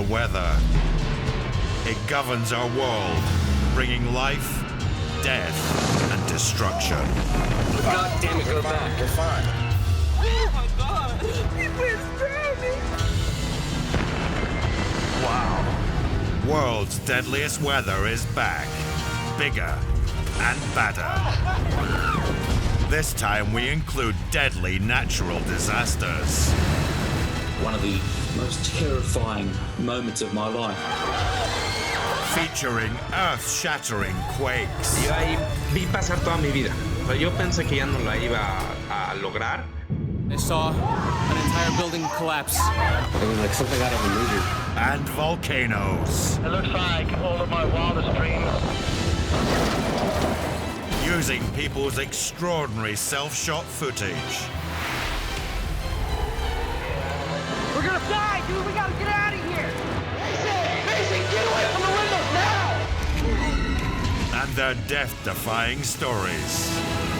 weather. It governs our world, bringing life, death, and destruction. God damn it, go back. We're fine. Oh my God! It's drowning! Wow. World's deadliest weather is back. Bigger and badder. This time we include deadly natural disasters. One of the most terrifying moments of my life. Featuring earth-shattering quakes. Yo ahí vi pasar toda mi vida. O sea, yo pensé que ya no la iba a lograr. I saw an entire building collapse. It was like something out of a movie. And volcanoes. It looks like all of my wildest dreams. Using people's extraordinary self-shot footage. We're gonna die, dude! We gotta get out of here! Mason, get away from the windows now! And their death-defying stories.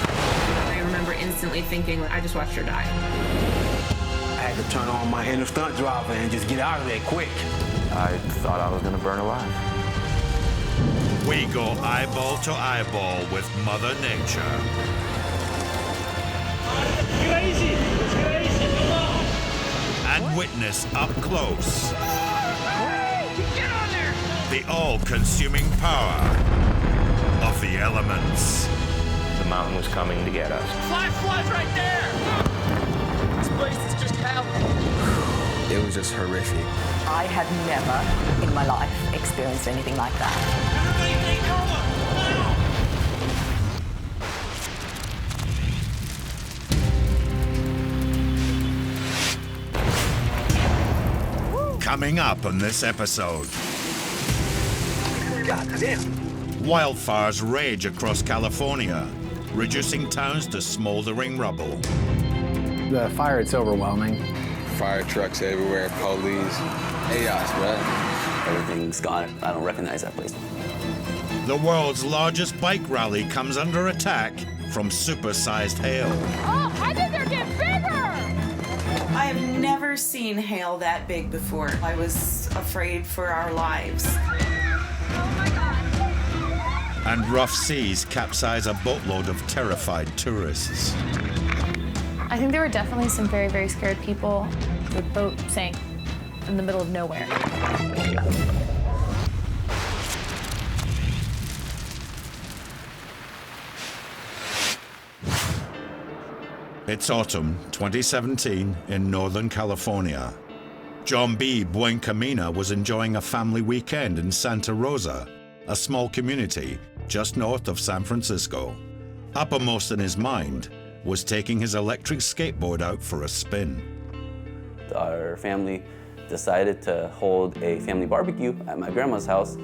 I remember instantly thinking, I just watched her die. I had to turn on my inner stunt driver and just get out of there quick. I thought I was gonna burn alive. We go eyeball to eyeball with Mother Nature. Crazy! It's crazy! Come on! And witness up close Get on there! the all-consuming power of the elements. The mountain was coming to get us. Flash right there! This place is just hell. It was just horrific. I had never in my life experienced anything like that. Everybody take cover! Now! Coming up on this episode. God damn. Wildfires rage across California, reducing towns to smoldering rubble. The fire, it's overwhelming. Fire trucks everywhere, police, chaos, bro. Everything's gone. I don't recognize that place. The world's largest bike rally comes under attack from supersized hail. Oh, how did they get bigger? I have never seen hail that big before. I was afraid for our lives. Oh my God. And rough seas capsize a boatload of terrified tourists. I think there were definitely some very, very scared people. The boat sank in the middle of nowhere. It's autumn 2017 in Northern California. John B. Buencamina was enjoying a family weekend in Santa Rosa, a small community just north of San Francisco. Uppermost in his mind was taking his electric skateboard out for a spin. Our family decided to hold a family barbecue at my grandma's house,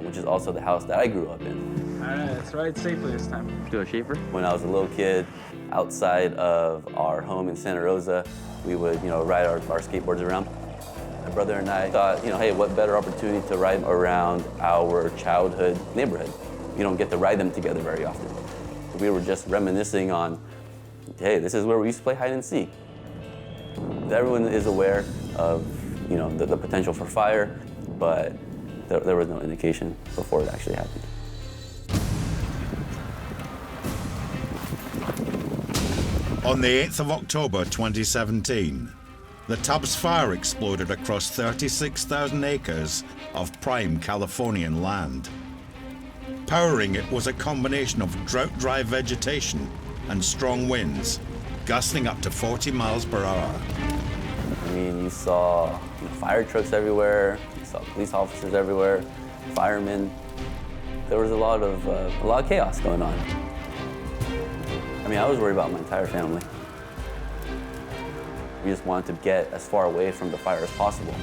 which is also the house that I grew up in. All right, let's ride safely this time. Do a shaper? When I was a little kid, outside of our home in Santa Rosa, we would, ride our skateboards around. My brother and I thought, hey, what better opportunity to ride around our childhood neighborhood? You don't get to ride them together very often. We were just reminiscing on, hey, this is where we used to play hide and seek. Everyone is aware of, the potential for fire, but there was no indication before it actually happened. On the 8th of October 2017, the Tubbs Fire exploded across 36,000 acres of prime Californian land. Powering it was a combination of drought-dry vegetation and strong winds, gusting up to 40 miles per hour. I mean, you saw fire trucks everywhere, you saw police officers everywhere, firemen. There was a lot of chaos going on. I mean, I was worried about my entire family. We just wanted to get as far away from the fire as possible.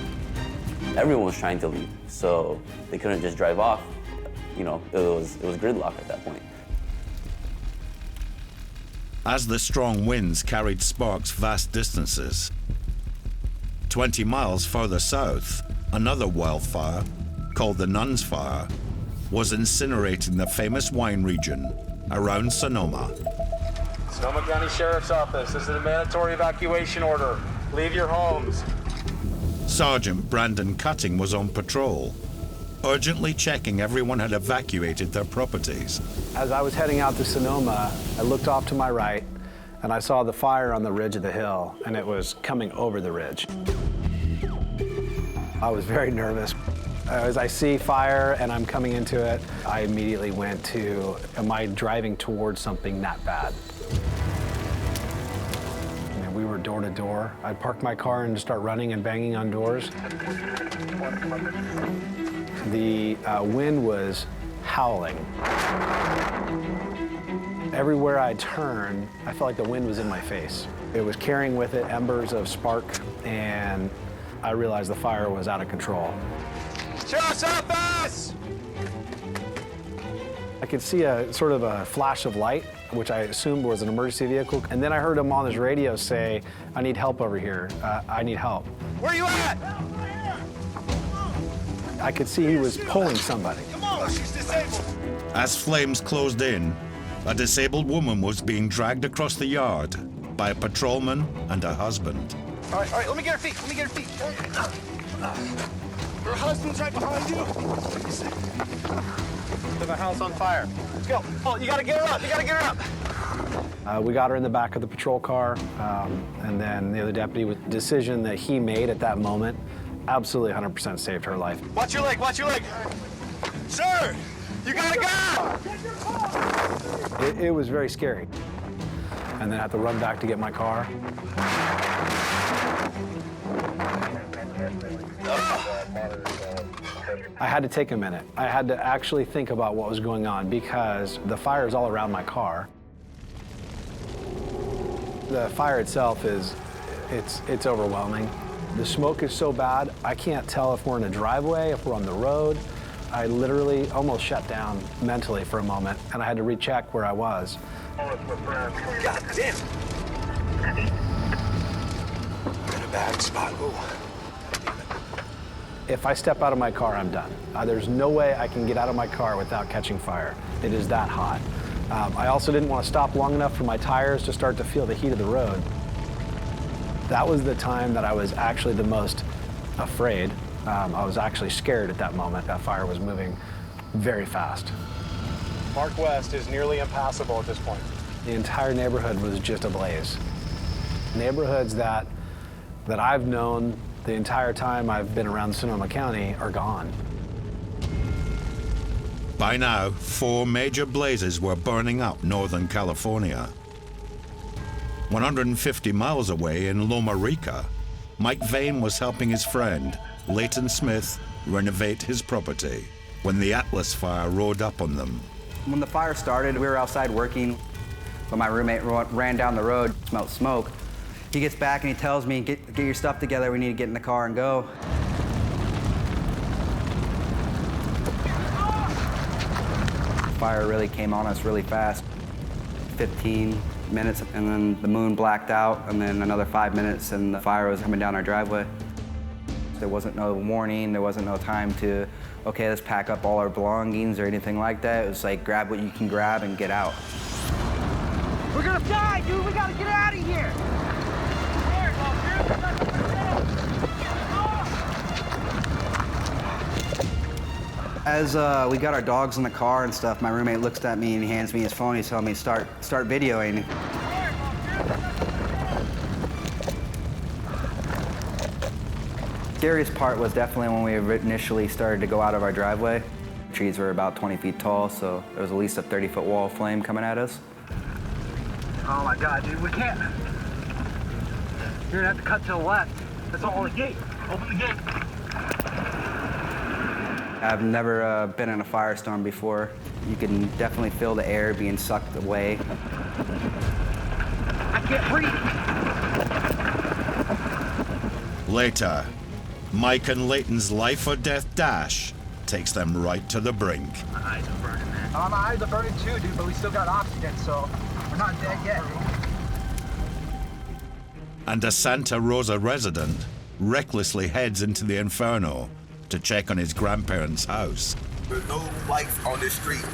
Everyone was trying to leave, so they couldn't just drive off. It was gridlock at that point. As the strong winds carried sparks vast distances, 20 miles further south, another wildfire, called the Nuns Fire, was incinerating the famous wine region around Sonoma. Sonoma County Sheriff's Office, this is a mandatory evacuation order. Leave your homes. Sergeant Brandon Cutting was on patrol, urgently checking everyone had evacuated their properties. As I was heading out to Sonoma, I looked off to my right, and I saw the fire on the ridge of the hill, and it was coming over the ridge. I was very nervous. As I see fire and I'm coming into it, I immediately went to, am I driving towards something that bad? We were door to door. I'd park my car and just start running and banging on doors. The wind was howling. Everywhere I turned, I felt like the wind was in my face. It was carrying with it embers of spark, and I realized the fire was out of control. Shots up us! I could see a sort of a flash of light, which I assumed was an emergency vehicle. And then I heard him on his radio say, I need help over here. I need help. Where you at? I could see he was pulling somebody. Come on, she's disabled. As flames closed in, a disabled woman was being dragged across the yard by a patrolman and her husband. All right, let me get her feet. Her husband's right behind you. There's a house on fire. Let's go. Oh, you gotta get her up. We got her in the back of the patrol car, and then the other deputy, with the decision that he made at that moment, absolutely 100% saved her life. Watch your leg. Sir, you gotta go. It was very scary. And then I had to run back to get my car. I had to take a minute. I had to actually think about what was going on because the fire is all around my car. The fire itself it's overwhelming. The smoke is so bad, I can't tell if we're in a driveway, if we're on the road. I literally almost shut down mentally for a moment, and I had to recheck where I was. God damn. We're in a bad spot. Ooh. If I step out of my car, I'm done. There's no way I can get out of my car without catching fire. It is that hot. I also didn't want to stop long enough for my tires to start to feel the heat of the road. That was the time that I was actually the most afraid. I was actually scared at that moment. That fire was moving very fast. Park West is nearly impassable at this point. The entire neighborhood was just ablaze. Neighborhoods that I've known the entire time I've been around Sonoma County are gone. By now, 4 major blazes were burning up Northern California. 150 miles away in Loma Rica, Mike Vane was helping his friend, Leighton Smith, renovate his property when the Atlas fire rode up on them. When the fire started, we were outside working, but my roommate ran down the road, smelled smoke. He gets back and he tells me, get your stuff together, we need to get in the car and go. Fire really came on us really fast. 15 minutes, and then the moon blacked out, and then another 5 minutes, and the fire was coming down our driveway. There wasn't no warning, there wasn't no time to, okay, let's pack up all our belongings or anything like that. It was like, grab what you can grab and get out. We're gonna die, dude. We gotta get out of here. As we got our dogs in the car and stuff, my roommate looks at me and he hands me his phone. He's telling me start videoing. Scariest part was definitely when we initially started to go out of our driveway. The trees were about 20 feet tall, so there was at least a 30-foot wall of flame coming at us. Oh my God, dude, we can't. You're gonna have to cut to the left. That's all the gate. Open the gate. I've never been in a firestorm before. You can definitely feel the air being sucked away. I can't breathe. Later, Mike and Leighton's life or death dash takes them right to the brink. My eyes are burning, man. My eyes are burning too, dude, but we still got oxygen, so we're not dead yet. And a Santa Rosa resident recklessly heads into the inferno to check on his grandparents' house. There's no lights on this street.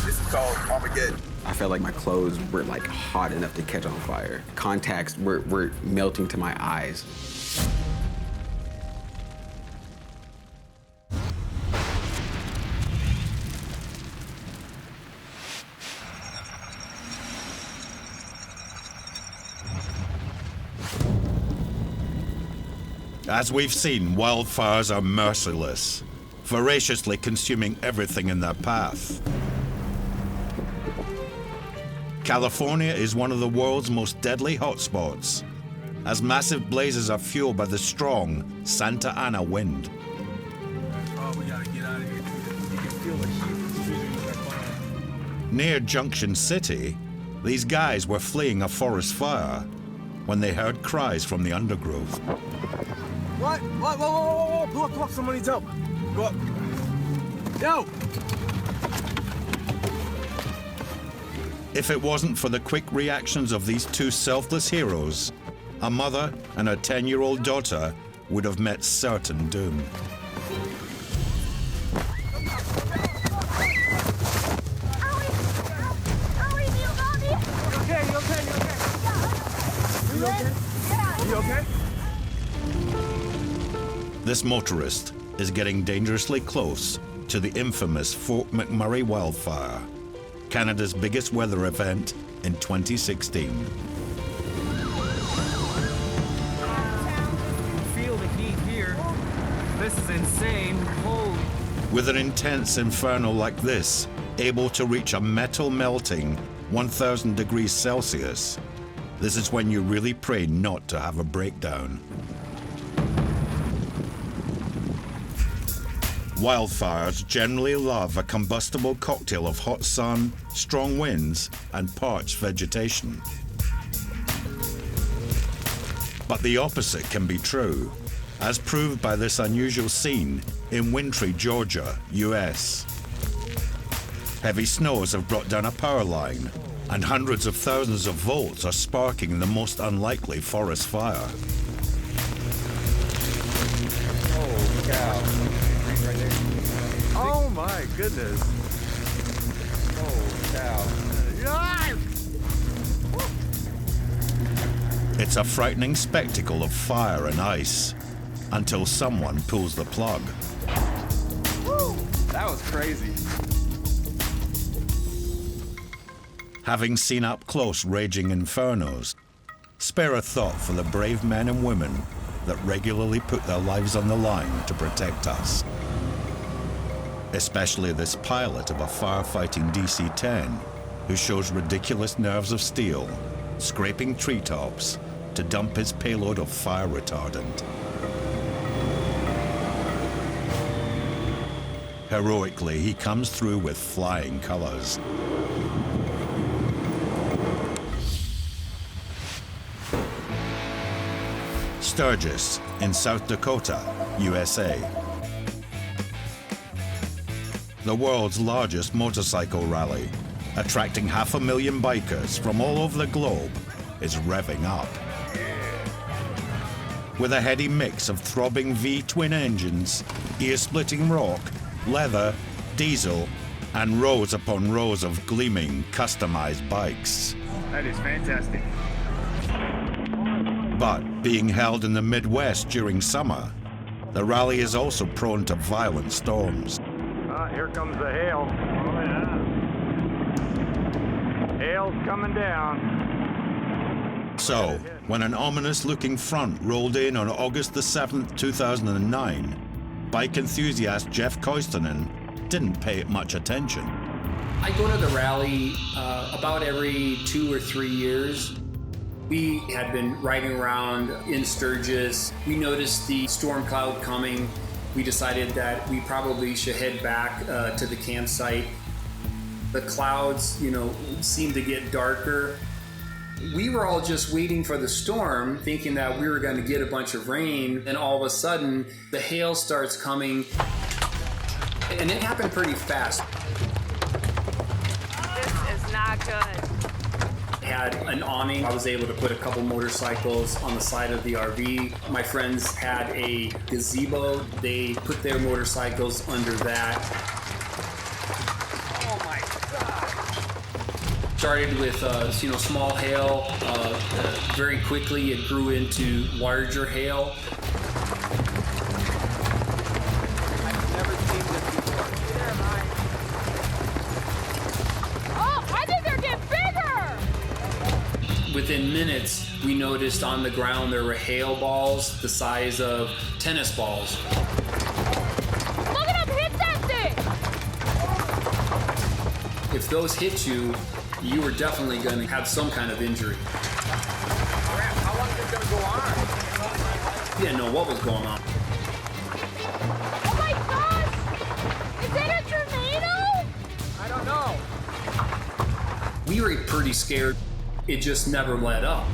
This is called Armageddon. I felt like my clothes were like hot enough to catch on fire. Contacts were melting to my eyes. As we've seen, wildfires are merciless, voraciously consuming everything in their path. California is one of the world's most deadly hotspots, as massive blazes are fueled by the strong Santa Ana wind. Oh, we gotta get out of here. You can feel the heat fusing with that fire. Near Junction City, these guys were fleeing a forest fire when they heard cries from the undergrowth. What? Whoa, whoa, whoa, whoa, pull up, someone needs help. Go up. Yo! If it wasn't for the quick reactions of these two selfless heroes, a mother and her 10-year-old daughter would have met certain doom. You okay? This motorist is getting dangerously close to the infamous Fort McMurray wildfire, Canada's biggest weather event in 2016. Feel the heat here. This is insane. Holy. With an intense inferno like this, able to reach a metal melting 1,000 degrees Celsius, this is when you really pray not to have a breakdown. Wildfires generally love a combustible cocktail of hot sun, strong winds, and parched vegetation. But the opposite can be true, as proved by this unusual scene in wintry Georgia, US. Heavy snows have brought down a power line, and hundreds of thousands of volts are sparking the most unlikely forest fire. Oh, cow. Right there. Oh my goodness. Oh, cow. It's a frightening spectacle of fire and ice, until someone pulls the plug. That was crazy. Having seen up close raging infernos, spare a thought for the brave men and women that regularly put their lives on the line to protect us. Especially this pilot of a firefighting DC-10 who shows ridiculous nerves of steel, scraping treetops to dump his payload of fire retardant. Heroically, he comes through with flying colors. Sturgis in South Dakota, USA. The world's largest motorcycle rally, attracting 500,000 bikers from all over the globe, is revving up. With a heady mix of throbbing V-twin engines, ear-splitting rock, leather, diesel, and rows upon rows of gleaming, customized bikes. That is fantastic. But being held in the Midwest during summer, the rally is also prone to violent storms. Here comes the hail. Oh, yeah. Hail's coming down. So, when an ominous-looking front rolled in on August the 7th, 2009, bike enthusiast Jeff Koistonen didn't pay it much attention. I go to the rally about every 2 or 3 years. We had been riding around in Sturgis. We noticed the storm cloud coming. We decided that we probably should head back to the campsite. The clouds, seemed to get darker. We were all just waiting for the storm, thinking that we were going to get a bunch of rain, and all of a sudden, the hail starts coming, and it happened pretty fast. This is not good. Had an awning. I was able to put a couple motorcycles on the side of the RV. My friends had a gazebo. They put their motorcycles under that. Oh my God. Started with small hail. Very quickly it grew into larger hail. I've never seen this before. Neither have I. Oh, I think they're getting bigger! Within minutes, we noticed on the ground there were hail balls the size of tennis balls. Look at him hit that thing! If those hit you, you were definitely going to have some kind of injury. How long is it going to go on? You didn't know what was going on. Oh my gosh! Is it a tornado? I don't know. We were pretty scared. It just never let up.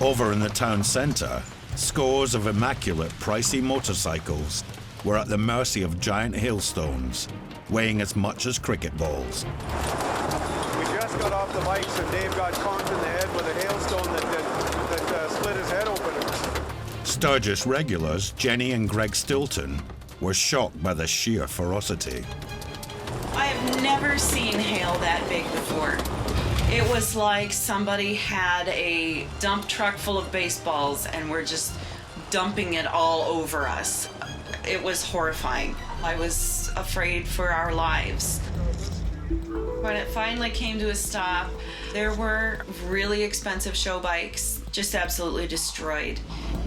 Over in the town center, scores of immaculate, pricey motorcycles were at the mercy of giant hailstones, weighing as much as cricket balls. We just got off the bikes and Dave got conked in the head with a hailstone that split his head open. Sturgis regulars Jenny and Greg Stilton were shocked by the sheer ferocity. I have never seen hail that big before. It was like somebody had a dump truck full of baseballs and were just dumping it all over us. It was horrifying. I was afraid for our lives. When it finally came to a stop, there were really expensive show bikes just absolutely destroyed.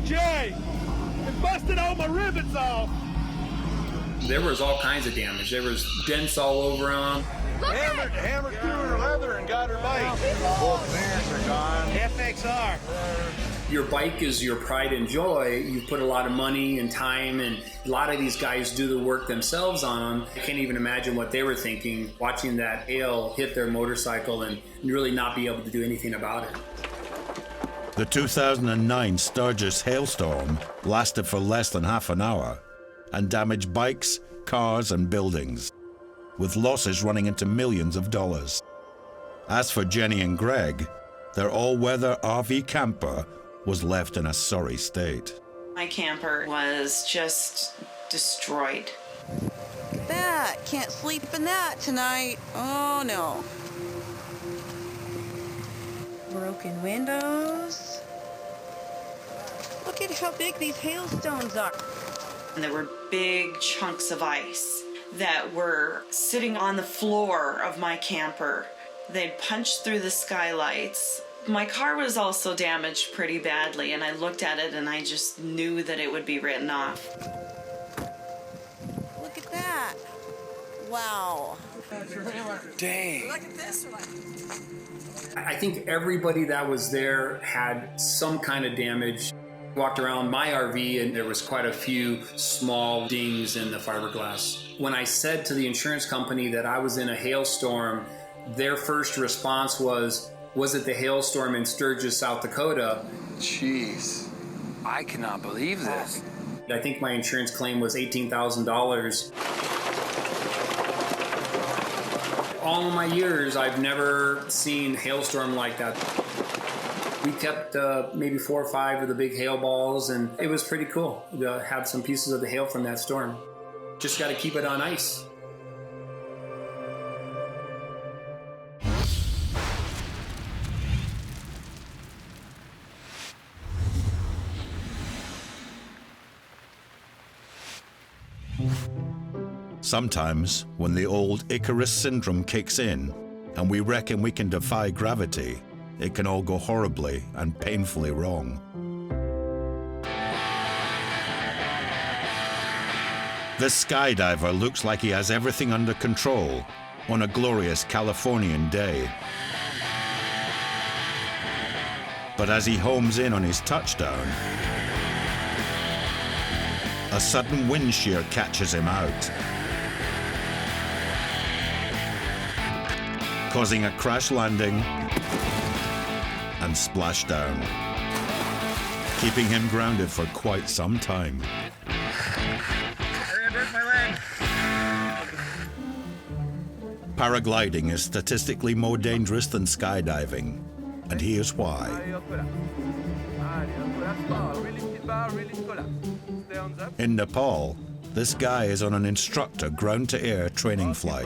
Jay, it busted all my ribbons off. There was all kinds of damage. There was dents all over them. Hammered through her leather and got her bike. Both mirrors are gone. FXR. Your bike is your pride and joy. You put a lot of money and time, and a lot of these guys do the work themselves on them. I can't even imagine what they were thinking, watching that hail hit their motorcycle and really not be able to do anything about it. The 2009 Sturgis hailstorm lasted for less than half an hour and damaged bikes, cars, and buildings, with losses running into millions of dollars. As for Jenny and Greg, their all-weather RV camper was left in a sorry state. My camper was just destroyed. That can't sleep in that tonight. Oh no. Broken windows. Look at how big these hailstones are. And there were big chunks of ice that were sitting on the floor of my camper. They'd punched through the skylights. My car was also damaged pretty badly, and I looked at it and I just knew that it would be written off. Look at that. Wow. Dang. I think everybody that was there had some kind of damage. Walked around my RV and there was quite a few small dings in the fiberglass. When I said to the insurance company that I was in a hailstorm, their first response was it the hailstorm in Sturgis, South Dakota? Jeez, I cannot believe this. I think my insurance claim was $18,000. All of my years, I've never seen hailstorm like that. We kept maybe 4 or 5 of the big hail balls, and it was pretty cool to have some pieces of the hail from that storm. Just got to keep it on ice. Sometimes, when the old Icarus syndrome kicks in and we reckon we can defy gravity, it can all go horribly and painfully wrong. This skydiver looks like he has everything under control on a glorious Californian day. But as he homes in on his touchdown, a sudden wind shear catches him out, causing a crash landing and splashdown, keeping him grounded for quite some time. I broke my leg. Paragliding is statistically more dangerous than skydiving, and here's why. In Nepal, this guy is on an instructor ground-to-air training flight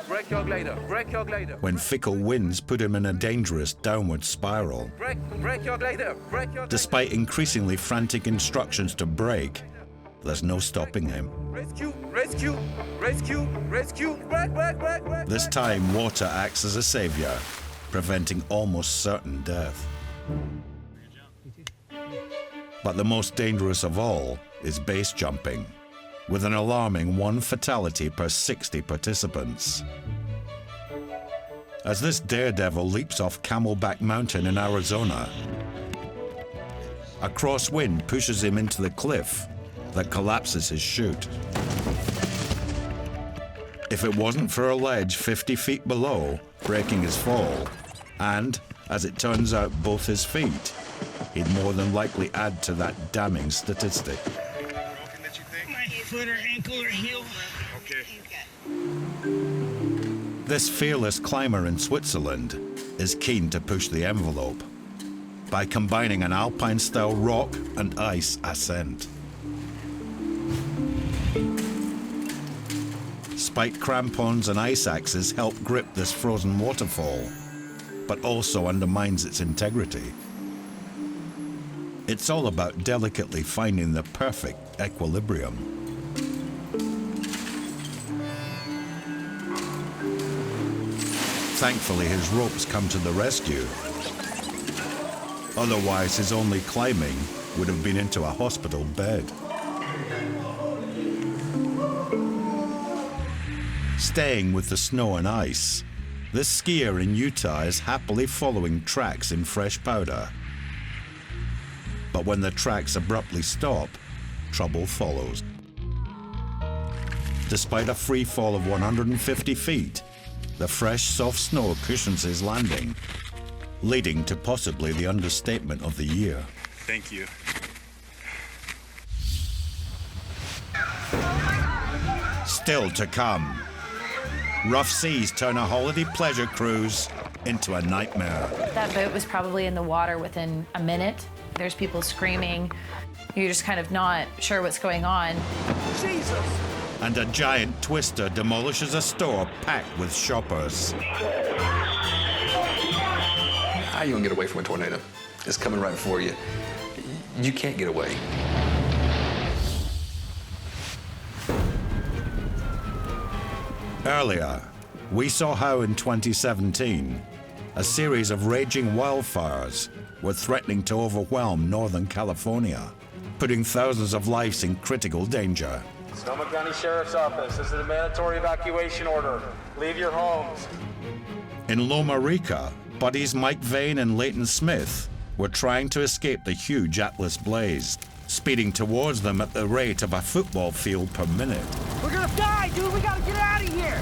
Break your glider. when fickle winds put him in a dangerous downward spiral. Break your glider. Despite increasingly frantic instructions to brake, there's no stopping him. Rescue. Break. This time, water acts as a savior, preventing almost certain death. But the most dangerous of all is base jumping, with an alarming 1 fatality per 60 participants. As this daredevil leaps off Camelback Mountain in Arizona, a crosswind pushes him into the cliff that collapses his chute. If it wasn't for a ledge 50 feet below, breaking his fall, and, as it turns out, both his feet, he'd more than likely add to that damning statistic. My foot or ankle or heel. Okay. This fearless climber in Switzerland is keen to push the envelope by combining an alpine-style rock and ice ascent. Spike crampons and ice axes help grip this frozen waterfall, but also undermines its integrity. It's all about delicately finding the perfect equilibrium. Thankfully, his ropes come to the rescue. Otherwise, his only climbing would have been into a hospital bed. Staying with the snow and ice, this skier in Utah is happily following tracks in fresh powder. But when the tracks abruptly stop, trouble follows. Despite a free fall of 150 feet, the fresh, soft snow cushions his landing, leading to possibly the understatement of the year. Thank you. Still to come, rough seas turn a holiday pleasure cruise into a nightmare. That boat was probably in the water within a minute. There's people screaming. You're just kind of not sure what's going on. Jesus! And a giant twister demolishes a store packed with shoppers. How are you gonna get away from a tornado? It's coming right for you. You can't get away. Earlier, we saw how in 2017, a series of raging wildfires were threatening to overwhelm Northern California, putting thousands of lives in critical danger. Sonoma County Sheriff's Office, this is a mandatory evacuation order. Leave your homes. In Loma Rica, buddies Mike Vane and Leighton Smith were trying to escape the huge Atlas blaze, speeding towards them at the rate of a football field per minute. We're gonna die, dude! We gotta get out of here!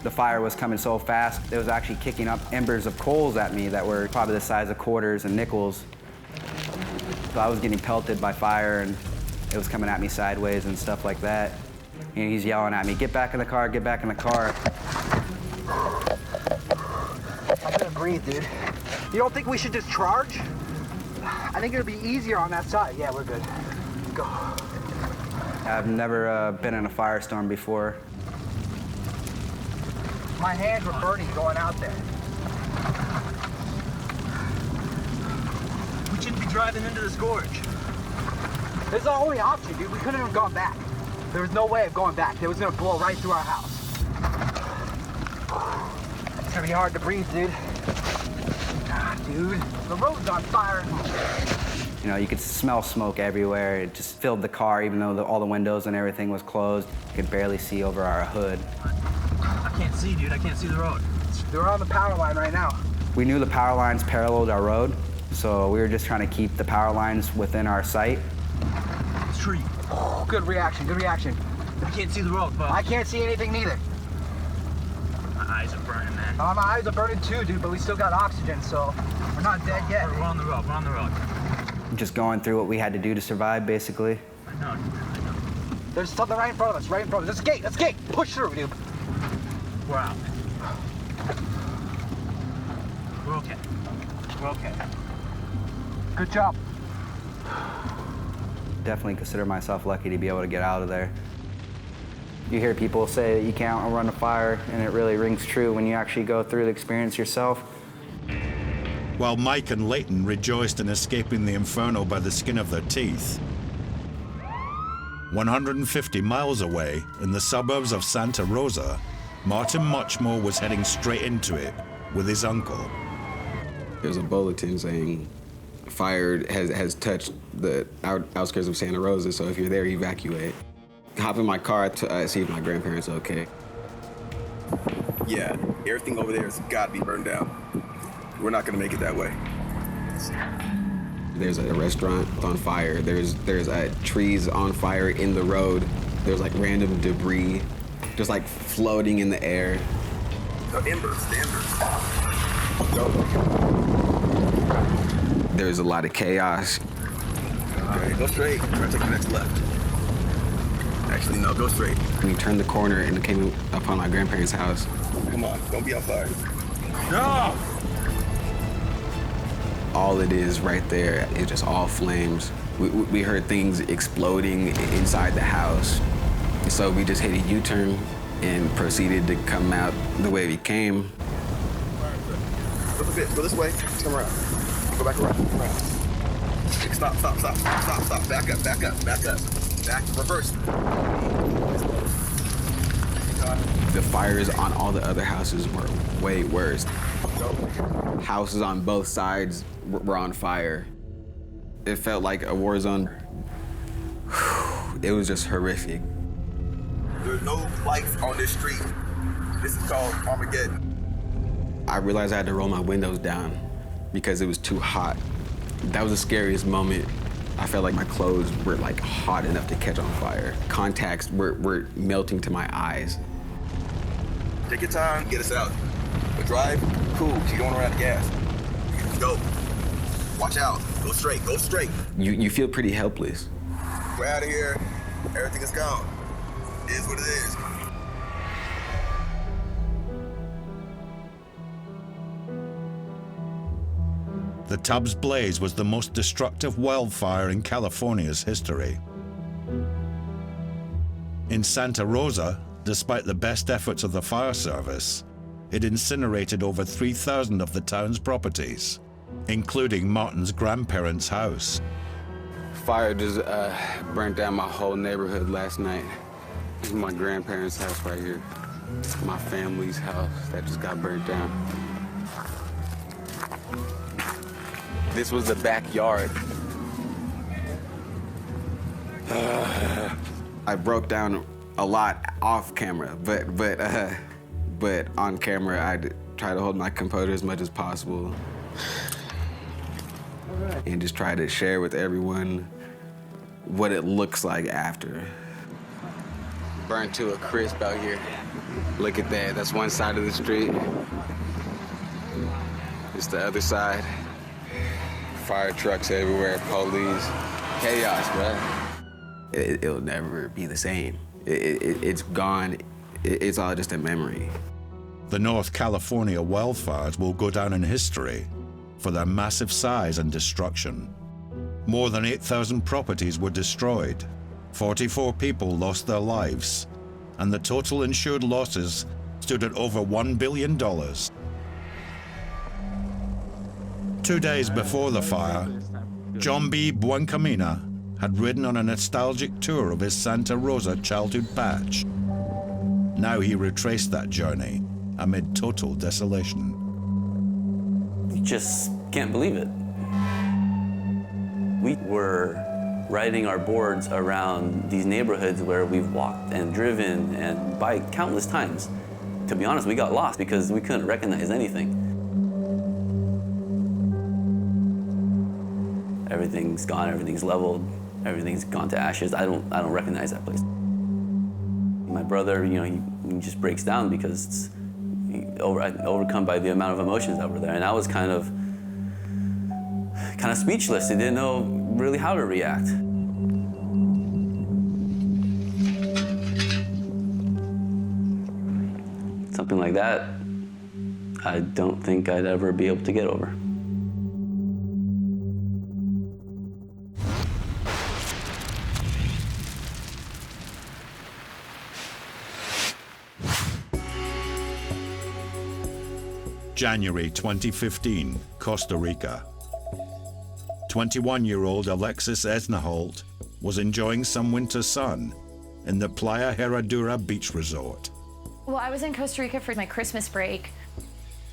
The fire was coming so fast, it was actually kicking up embers of coals at me that were probably the size of quarters and nickels. So I was getting pelted by fire, and it was coming at me sideways and stuff like that. And he's yelling at me, "Get back in the car, get back in the car." I couldn't breathe, dude. You don't think we should just charge? I think it'll be easier on that side. Yeah, we're good. Go. I've never been in a firestorm before. My hands were burning going out there. We shouldn't be driving into this gorge. This is the only option, dude. We couldn't have gone back. There was no way of going back. It was gonna blow right through our house. It's gonna be hard to breathe, dude. Dude, the road's on fire. You know, you could smell smoke everywhere. It just filled the car, even though all the windows and everything was closed. You could barely see over our hood. I can't see, dude. I can't see the road. They're on the power line right now. We knew the power lines paralleled our road, so we were just trying to keep the power lines within our sight. It's tree. Oh, good reaction, good reaction. I can't see the road, but I can't see anything neither. My eyes are burning, man. My eyes are burning too, dude, but we still got oxygen, so we're not dead yet. We're on the road, we're on the road. Just going through what we had to do to survive, basically. I know. There's something right in front of us, right in front of us. There's a gate, let's gate. Push through, dude. We're out. We're okay. We're okay. Good job. Definitely consider myself lucky to be able to get out of there. You hear people say that you can't outrun a fire, and it really rings true when you actually go through the experience yourself. While Mike and Leighton rejoiced in escaping the inferno by the skin of their teeth, 150 miles away in the suburbs of Santa Rosa, Martin Muchmore was heading straight into it with his uncle. There's a bulletin saying fire has touched the outskirts of Santa Rosa, so if you're there, evacuate. Hop in my car to see if my grandparents are okay. Yeah, everything over there has got to be burned down. We're not going to make it that way. There's a restaurant on fire. There's trees on fire in the road. There's like random debris just like floating in the air. The embers. Go. There's a lot of chaos. Okay, go straight. Try to take the next left. Actually, no, go straight. We turned the corner and came upon my grandparents' house. Come on, don't be on fire. No! All it is right there is just all flames. We heard things exploding inside the house. So we just hit a U-turn and proceeded to come out the way we came. Go a bit, go this way, come around. Go back around, come around. Stop. Back up. Back, reverse. The fires on all the other houses were way worse. Houses on both sides were on fire. It felt like a war zone. It was just horrific. There's no lights on this street. This is called Armageddon. I realized I had to roll my windows down because it was too hot. That was the scariest moment. I felt like my clothes were like hot enough to catch on fire. Contacts were melting to my eyes. Take your time, get us out. But drive, cool, keep going around the gas. Go. Watch out, go straight. You feel pretty helpless. We're out of here, everything is gone. It is what it is. The Tubbs blaze was the most destructive wildfire in California's history. In Santa Rosa, despite the best efforts of the fire service, it incinerated over 3,000 of the town's properties, including Martin's grandparents' house. Fire just burnt down my whole neighborhood last night. This is my grandparents' house right here. My family's house that just got burnt down. This was the backyard. I broke down a lot off camera, but on camera, I try to hold my composure as much as possible. And just try to share with everyone what it looks like after. Burnt to a crisp out here. Look at that, that's one side of the street. It's the other side. Fire trucks everywhere, police. Chaos, bro. It'll never be the same. It's gone. It's all just a memory. The North California wildfires will go down in history for their massive size and destruction. More than 8,000 properties were destroyed, 44 people lost their lives, and the total insured losses stood at over $1 billion. 2 days before the fire, John B. Buencamina had ridden on a nostalgic tour of his Santa Rosa childhood patch. Now he retraced that journey amid total desolation. You just can't believe it. We were riding our boards around these neighborhoods where we've walked and driven and biked countless times. To be honest, we got lost because we couldn't recognize anything. Everything's gone, everything's leveled, everything's gone to ashes. I don't recognize that place. My brother, he just breaks down because it's overcome by the amount of emotions that were there. And I was kind of speechless. I didn't know really how to react. Something like that, I don't think I'd ever be able to get over. January 2015, Costa Rica. 21-year-old Alexis Esnaholt was enjoying some winter sun in the Playa Herradura beach resort. Well, I was in Costa Rica for my Christmas break.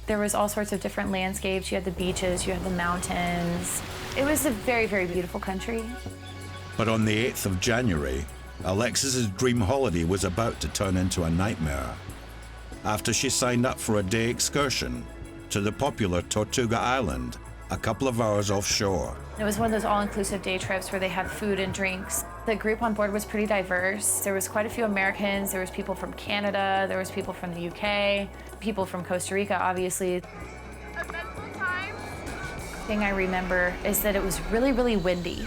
There was all sorts of different landscapes. You had the beaches, you had the mountains. It was a very, very beautiful country. But on the 8th of January, Alexis's dream holiday was about to turn into a nightmare after she signed up for a day excursion to the popular Tortuga Island, a couple of hours offshore. It was one of those all-inclusive day trips where they had food and drinks. The group on board was pretty diverse. There was quite a few Americans, there was people from Canada, there was people from the UK, people from Costa Rica, obviously. The thing I remember is that it was really, really windy.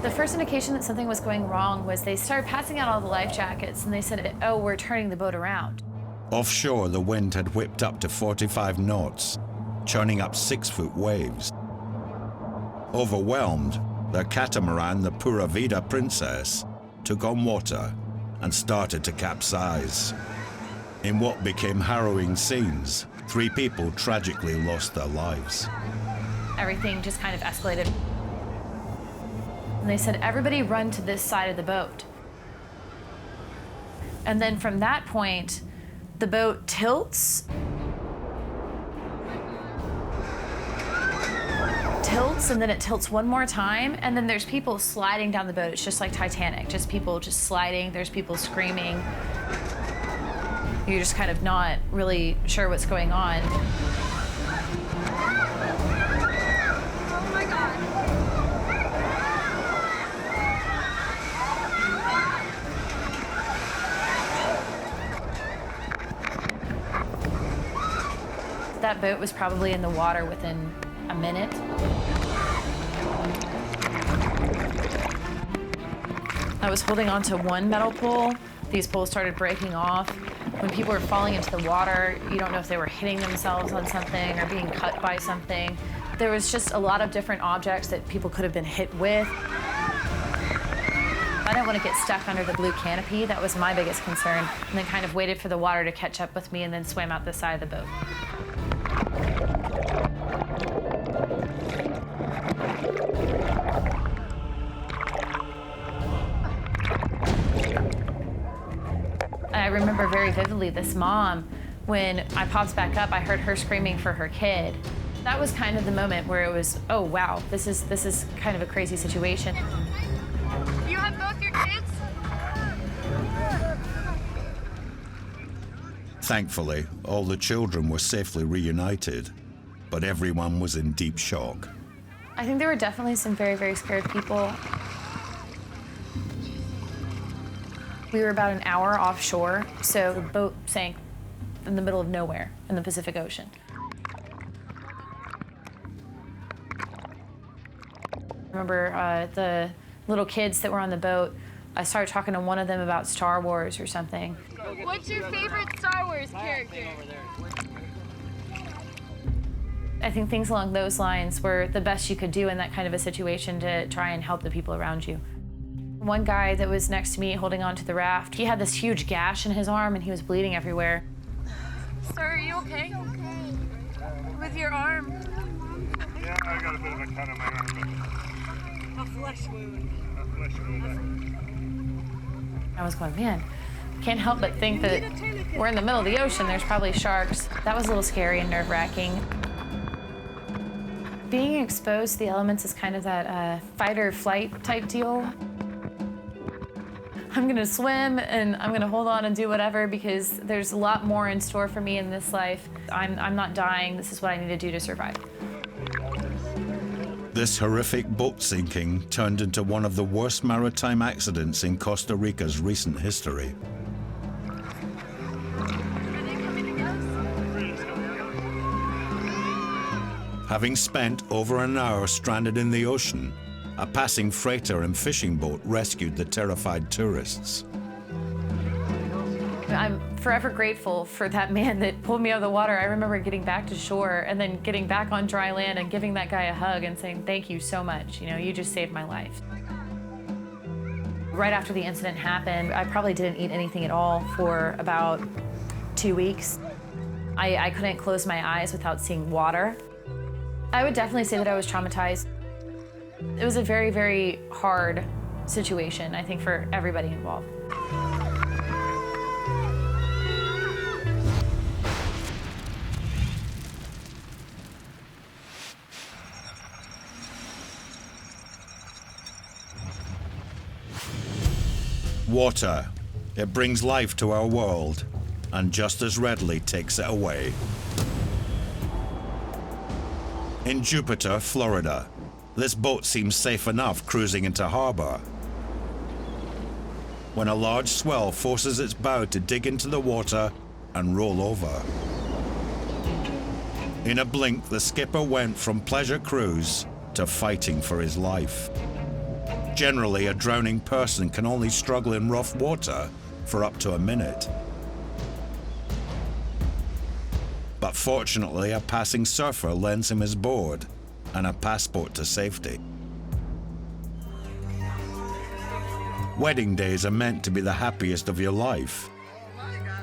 The first indication that something was going wrong was they started passing out all the life jackets and they said, oh, we're turning the boat around. Offshore, the wind had whipped up to 45 knots, churning up 6-foot waves. Overwhelmed, their catamaran, the Pura Vida Princess, took on water and started to capsize. In what became harrowing scenes, 3 people tragically lost their lives. Everything just kind of escalated. And they said, everybody run to this side of the boat. And then from that point, the boat tilts, and then it tilts one more time, and then there's people sliding down the boat. It's just like Titanic, just people just sliding, there's people screaming. You're just kind of not really sure what's going on. Oh my God. That boat was probably in the water within a minute. I was holding on to one metal pole. These poles started breaking off. When people were falling into the water, you don't know if they were hitting themselves on something or being cut by something. There was just a lot of different objects that people could have been hit with. I didn't want to get stuck under the blue canopy. That was my biggest concern. And then kind of waited for the water to catch up with me and then swam out the side of the boat. I remember very vividly this mom, when I popped back up, I heard her screaming for her kid. That was kind of the moment where it was, oh wow, this is kind of a crazy situation. You have both your kids? Thankfully, all the children were safely reunited, but everyone was in deep shock. I think there were definitely some very, very scared people. We were about an hour offshore, so the boat sank in the middle of nowhere in the Pacific Ocean. I remember the little kids that were on the boat, I started talking to one of them about Star Wars or something. What's your favorite Star Wars character? I think things along those lines were the best you could do in that kind of a situation to try and help the people around you. One guy that was next to me holding onto the raft, he had this huge gash in his arm and he was bleeding everywhere. Sir, are you okay? With your arm? Yeah, I got a bit of a cut on my arm. A flesh wound. A flesh wound. I was going, man, can't help but think that we're in the middle of the ocean, there's probably sharks. That was a little scary and nerve-wracking. Being exposed to the elements is kind of that fight or flight type deal. I'm gonna swim and I'm gonna hold on and do whatever because there's a lot more in store for me in this life. I'm not dying, this is what I need to do to survive. This horrific boat sinking turned into one of the worst maritime accidents in Costa Rica's recent history. Having spent over an hour stranded in the ocean, a passing freighter and fishing boat rescued the terrified tourists. I'm forever grateful for that man that pulled me out of the water. I remember getting back to shore and then getting back on dry land and giving that guy a hug and saying, thank you so much. You know, you just saved my life. Right after the incident happened, I probably didn't eat anything at all for about 2 weeks. I couldn't close my eyes without seeing water. I would definitely say that I was traumatized. It was a very, very hard situation, I think, for everybody involved. Water. It brings life to our world and just as readily takes it away. In Jupiter, Florida, this boat seems safe enough cruising into harbor when a large swell forces its bow to dig into the water and roll over. In a blink, the skipper went from pleasure cruise to fighting for his life. Generally, a drowning person can only struggle in rough water for up to a minute. But fortunately, a passing surfer lends him his board and a passport to safety. Wedding days are meant to be the happiest of your life.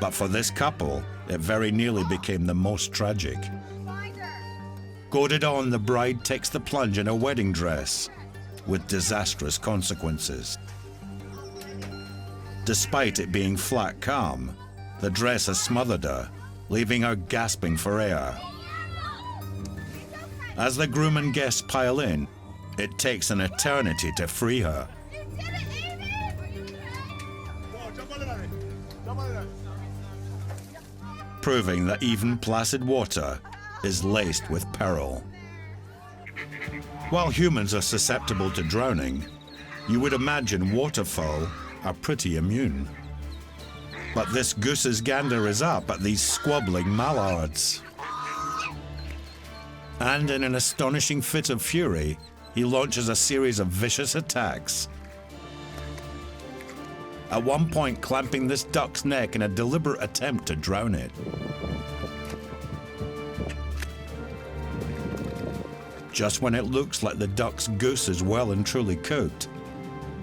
But for this couple, it very nearly became the most tragic. Goaded on, the bride takes the plunge in a wedding dress, with disastrous consequences. Despite it being flat calm, the dress has smothered her, leaving her gasping for air. As the groom and guests pile in, it takes an eternity to free her. Proving that even placid water is laced with peril. While humans are susceptible to drowning, you would imagine waterfowl are pretty immune. But this goose's gander is up at these squabbling mallards. And in an astonishing fit of fury, he launches a series of vicious attacks. At one point, clamping this duck's neck in a deliberate attempt to drown it. Just when it looks like the duck's goose is well and truly cooked,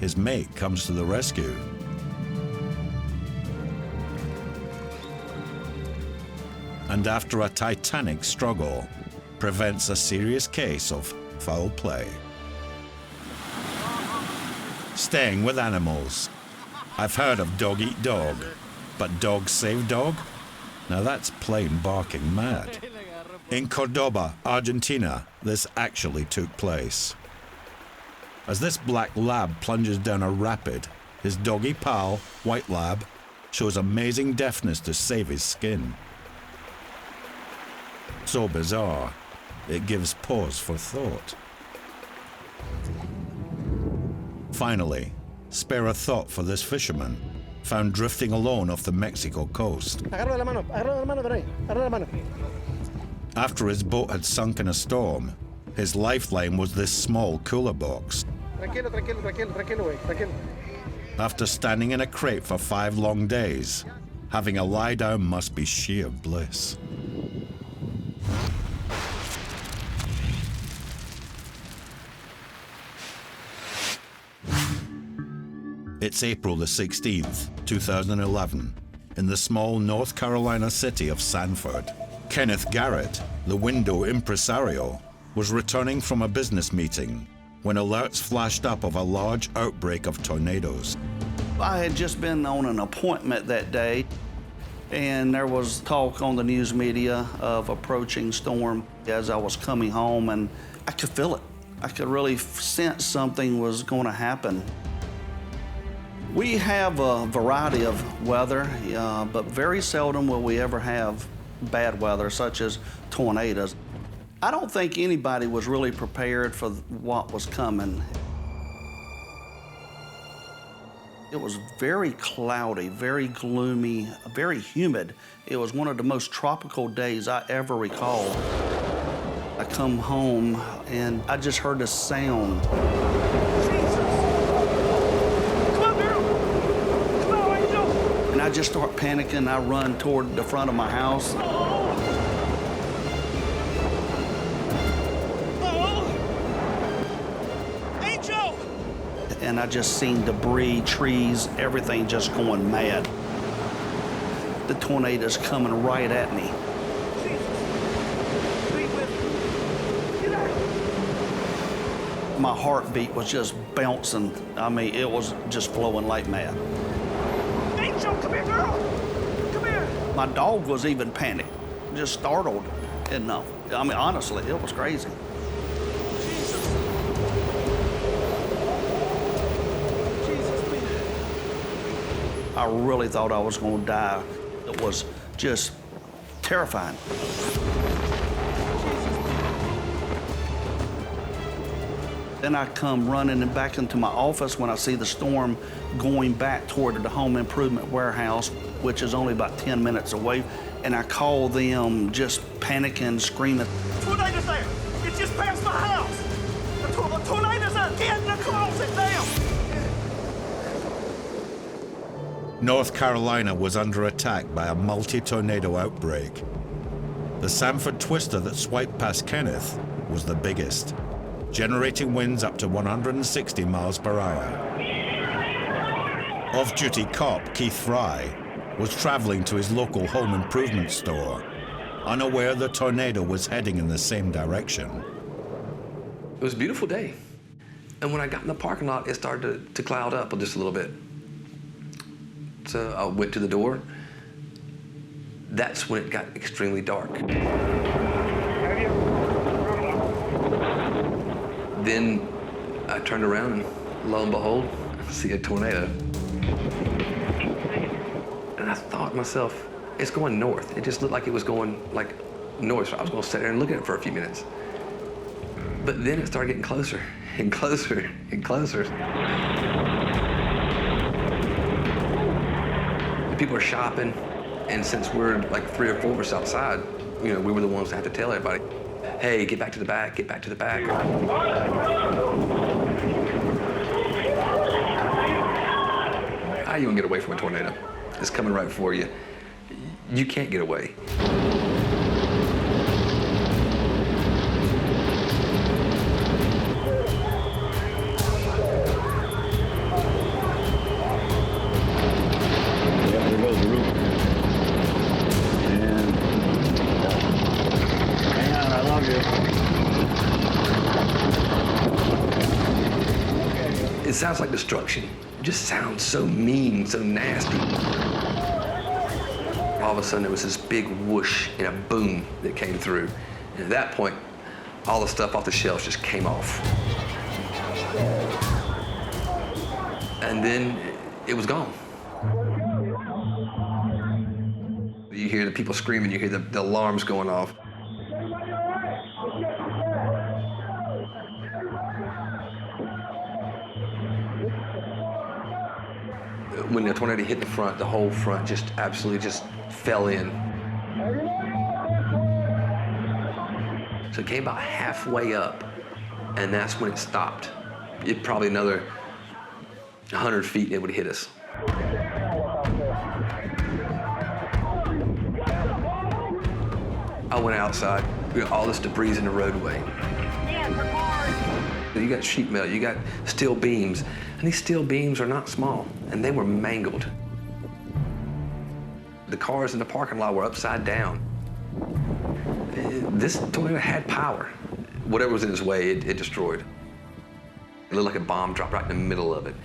his mate comes to the rescue. And after a titanic struggle, prevents a serious case of foul play. Staying with animals. I've heard of dog eat dog, but dog save dog? Now that's plain barking mad. In Cordoba, Argentina, this actually took place. As this black lab plunges down a rapid, his doggy pal, white lab, shows amazing deftness to save his skin. So bizarre, it gives pause for thought. Finally, spare a thought for this fisherman, found drifting alone off the Mexico coast. After his boat had sunk in a storm, his lifeline was this small cooler box. After standing in a crate for 5 long days, having a lie down must be sheer bliss. It's April the 16th, 2011, in the small North Carolina city of Sanford. Kenneth Garrett, the window impresario, was returning from a business meeting when alerts flashed up of a large outbreak of tornadoes. I had just been on an appointment that day, and there was talk on the news media of approaching storm as I was coming home, and I could feel it. I could really sense something was going to happen. We have a variety of weather, but very seldom will we ever have bad weather, such as tornadoes. I don't think anybody was really prepared for what was coming. It was very cloudy, very gloomy, very humid. It was one of the most tropical days I ever recall. I come home and I just heard a sound. And I just start panicking. I run toward the front of my house. And I just seen debris, trees, everything just going mad. The tornado's coming right at me. My heartbeat was just bouncing. I mean, it was just flowing like mad. Angel, come here, girl! Come here! My dog was even panicked, just startled. And I mean, honestly, it was crazy. I really thought I was going to die. It was just terrifying. Then I come running back into my office when I see the storm going back toward the home improvement warehouse, which is only about 10 minutes away, and I call them just panicking, screaming. Tornado's there! It's just past my house! The tornado's there! Get in the closet now! North Carolina was under attack by a multi-tornado outbreak. The Sanford twister that swiped past Kenneth was the biggest, generating winds up to 160 miles per hour. Off-duty cop Keith Fry was traveling to his local home improvement store, unaware the tornado was heading in the same direction. It was a beautiful day. And when I got in the parking lot, it started to cloud up just a little bit. So I went to the door. That's when it got extremely dark. Then I turned around and lo and behold, I see a tornado. And I thought to myself, it's going north. It just looked like it was going like north. So I was gonna sit there and look at it for a few minutes. But then it started getting closer and closer and closer. People are shopping, and since we're like 3 or 4 of us outside, you know, we were the ones that had to tell everybody, hey, get back to the back, get back to the back. How are you gonna get away from a tornado? It's coming right for you. You can't get away. It sounds like destruction. It just sounds so mean, so nasty. All of a sudden, there was this big whoosh and a boom that came through. And at that point, all the stuff off the shelves just came off. And then it was gone. You hear the people screaming, you hear the alarms going off. When the tornado hit the front, the whole front just absolutely just fell in. So it came about halfway up, and that's when it stopped. It probably another 100 feet, and it would hit us. I went outside. We got all this debris in the roadway. You got sheet metal, you got steel beams, and these steel beams are not small, and they were mangled. The cars in the parking lot were upside down. This tornado had power. Whatever was in its way, it destroyed. It looked like a bomb dropped right in the middle of it.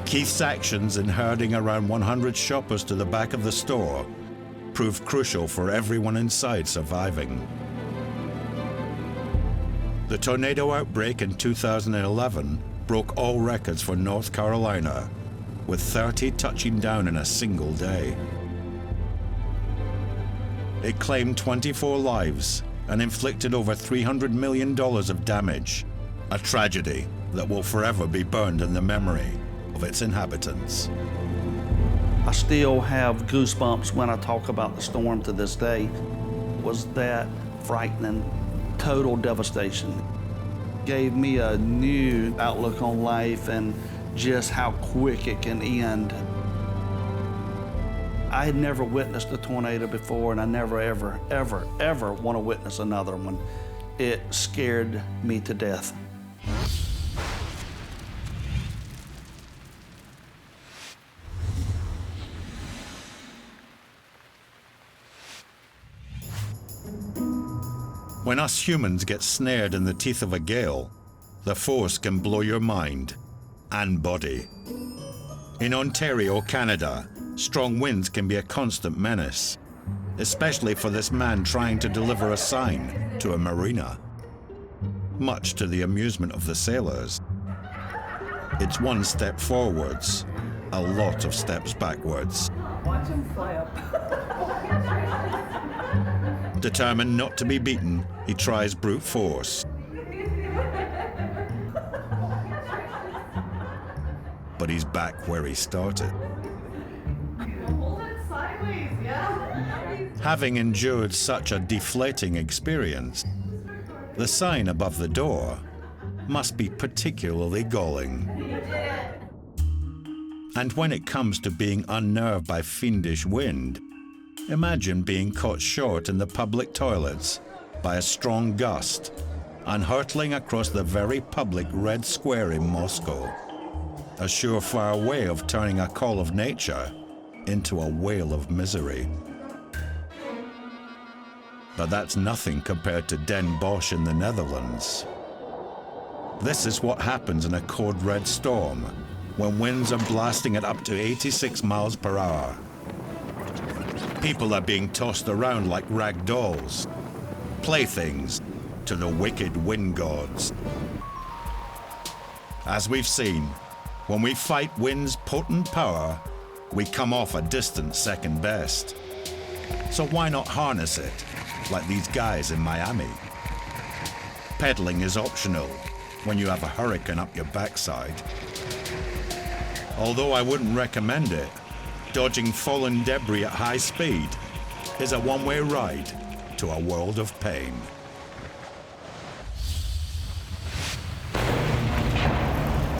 Keith's actions in herding around 100 shoppers to the back of the store proved crucial for everyone inside surviving. The tornado outbreak in 2011 broke all records for North Carolina, with 30 touching down in a single day. It claimed 24 lives and inflicted over $300 million of damage, a tragedy that will forever be burned in the memory of its inhabitants. I still have goosebumps when I talk about the storm to this day. It was that frightening. Total devastation. Gave me a new outlook on life and just how quick it can end. I had never witnessed a tornado before, and I never, ever, ever, ever want to witness another one. It scared me to death. When us humans get snared in the teeth of a gale, the force can blow your mind and body. In Ontario, Canada, strong winds can be a constant menace, especially for this man trying to deliver a sign to a marina, much to the amusement of the sailors. It's one step forwards, a lot of steps backwards. Watch him fly up. Determined not to be beaten, he tries brute force. But he's back where he started. Hold it sideways, yeah? Having endured such a deflating experience, the sign above the door must be particularly galling. And when it comes to being unnerved by fiendish wind, imagine being caught short in the public toilets by a strong gust and hurtling across the very public Red Square in Moscow. A surefire way of turning a call of nature into a wail of misery. But that's nothing compared to Den Bosch in the Netherlands. This is what happens in a code red storm when winds are blasting at up to 86 miles per hour. People are being tossed around like rag dolls, playthings to the wicked wind gods. As we've seen, when we fight wind's potent power, we come off a distant second best. So why not harness it, like these guys in Miami? Pedaling is optional when you have a hurricane up your backside. Although I wouldn't recommend it, dodging fallen debris at high speed is a one-way ride to a world of pain.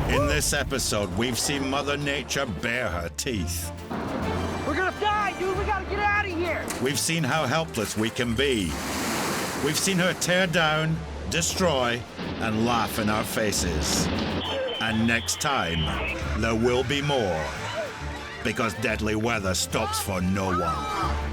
In this episode, we've seen Mother Nature bare her teeth. We're gonna die, dude. We gotta get out of here. We've seen how helpless we can be. We've seen her tear down, destroy, and laugh in our faces. And next time, there will be more. Because deadly weather stops for no one.